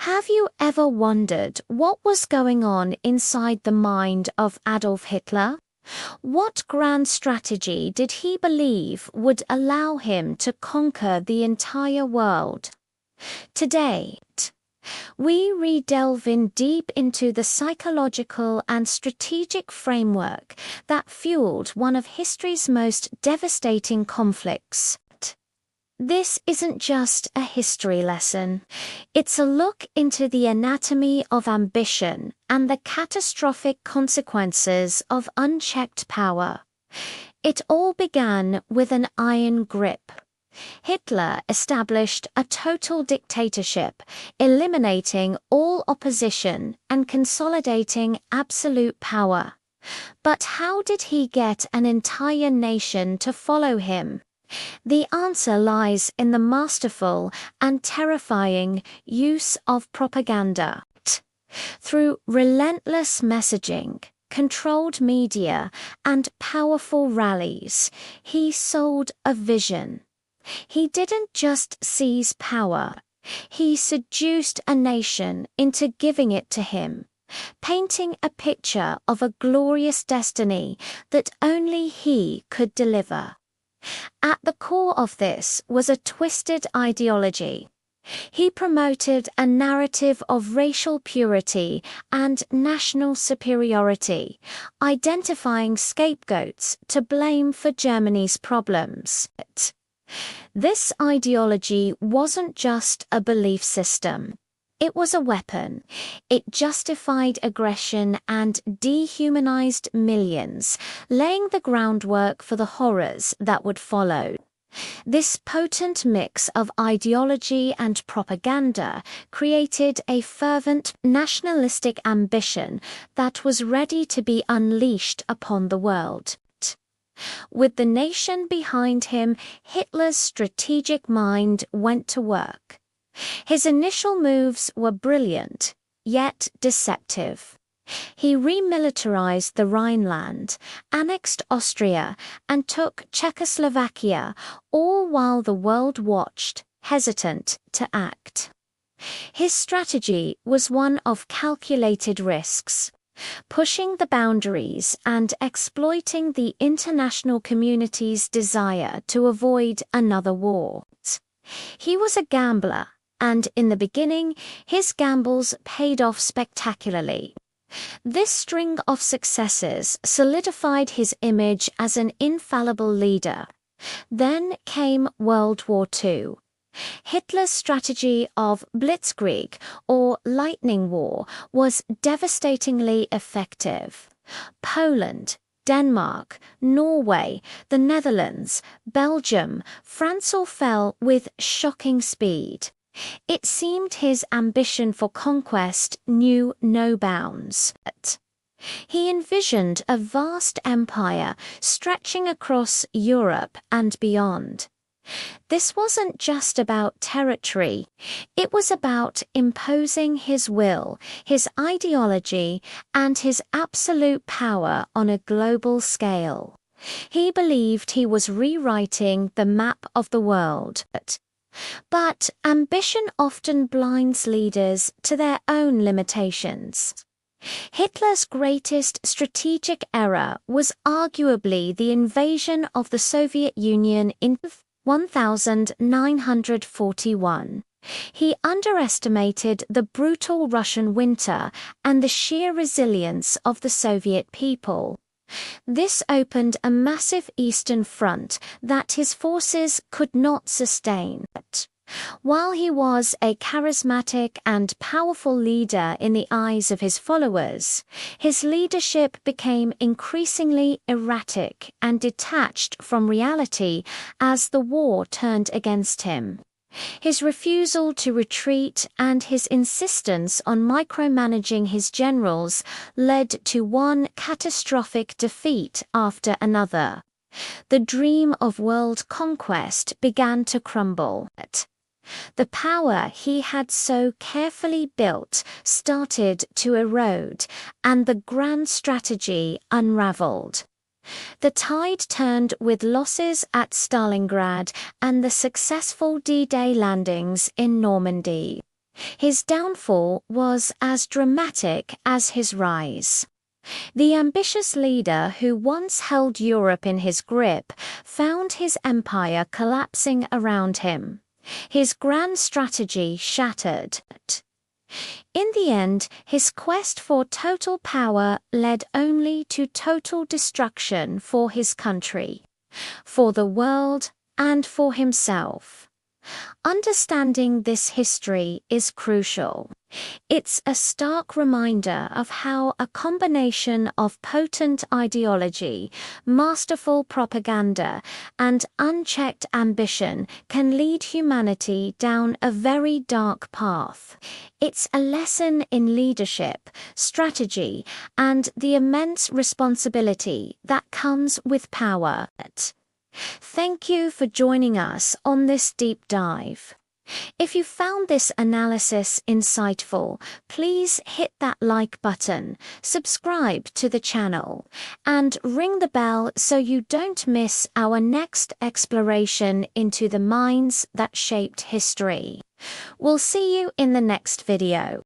Have you ever wondered what was going on inside the mind of Adolf Hitler? What grand strategy did he believe would allow him to conquer the entire world? Today, we re-delve in deep into the psychological and strategic framework that fueled one of history's most devastating conflicts. This isn't just a history lesson. It's a look into the anatomy of ambition and the catastrophic consequences of unchecked power. It all began with an iron grip. Hitler established a total dictatorship, eliminating all opposition and consolidating absolute power. But how did he get an entire nation to follow him? The answer lies in the masterful and terrifying use of propaganda. Through relentless messaging, controlled media, and powerful rallies, he sold a vision. He didn't just seize power, he seduced a nation into giving it to him, painting a picture of a glorious destiny that only he could deliver. At the core of this was a twisted ideology. He promoted a narrative of racial purity and national superiority, identifying scapegoats to blame for Germany's problems. This ideology wasn't just a belief system. It was a weapon. It justified aggression and dehumanized millions, laying the groundwork for the horrors that would follow. This potent mix of ideology and propaganda created a fervent nationalistic ambition that was ready to be unleashed upon the world. With the nation behind him, Hitler's strategic mind went to work. His initial moves were brilliant, yet deceptive. He remilitarized the Rhineland, annexed Austria, and took Czechoslovakia, all while the world watched, hesitant to act. His strategy was one of calculated risks, pushing the boundaries and exploiting the international community's desire to avoid another war. He was a gambler, and in the beginning, his gambles paid off spectacularly. This string of successes solidified his image as an infallible leader. Then came World War II. Hitler's strategy of blitzkrieg, or lightning war, was devastatingly effective. Poland, Denmark, Norway, the Netherlands, Belgium, France all fell with shocking speed. It seemed his ambition for conquest knew no bounds. He envisioned a vast empire stretching across Europe and beyond. This wasn't just about territory, it was about imposing his will, his ideology, and his absolute power on a global scale. He believed he was rewriting the map of the world. But ambition often blinds leaders to their own limitations. Hitler's greatest strategic error was arguably the invasion of the Soviet Union in 1941. He underestimated the brutal Russian winter and the sheer resilience of the Soviet people. This opened a massive Eastern Front that his forces could not sustain. While he was a charismatic and powerful leader in the eyes of his followers, his leadership became increasingly erratic and detached from reality as the war turned against him. His refusal to retreat and his insistence on micromanaging his generals led to one catastrophic defeat after another. The dream of world conquest began to crumble. The power he had so carefully built started to erode, and the grand strategy unraveled. The tide turned with losses at Stalingrad and the successful D-Day landings in Normandy. His downfall was as dramatic as his rise. The ambitious leader who once held Europe in his grip found his empire collapsing around him, his grand strategy shattered. In the end, his quest for total power led only to total destruction for his country, for the world, and for himself. Understanding this history is crucial. It's a stark reminder of how a combination of potent ideology, masterful propaganda, and unchecked ambition can lead humanity down a very dark path. It's a lesson in leadership, strategy, and the immense responsibility that comes with power. Thank you for joining us on this deep dive. If you found this analysis insightful, please hit that like button, subscribe to the channel, and ring the bell so you don't miss our next exploration into the minds that shaped history. We'll see you in the next video.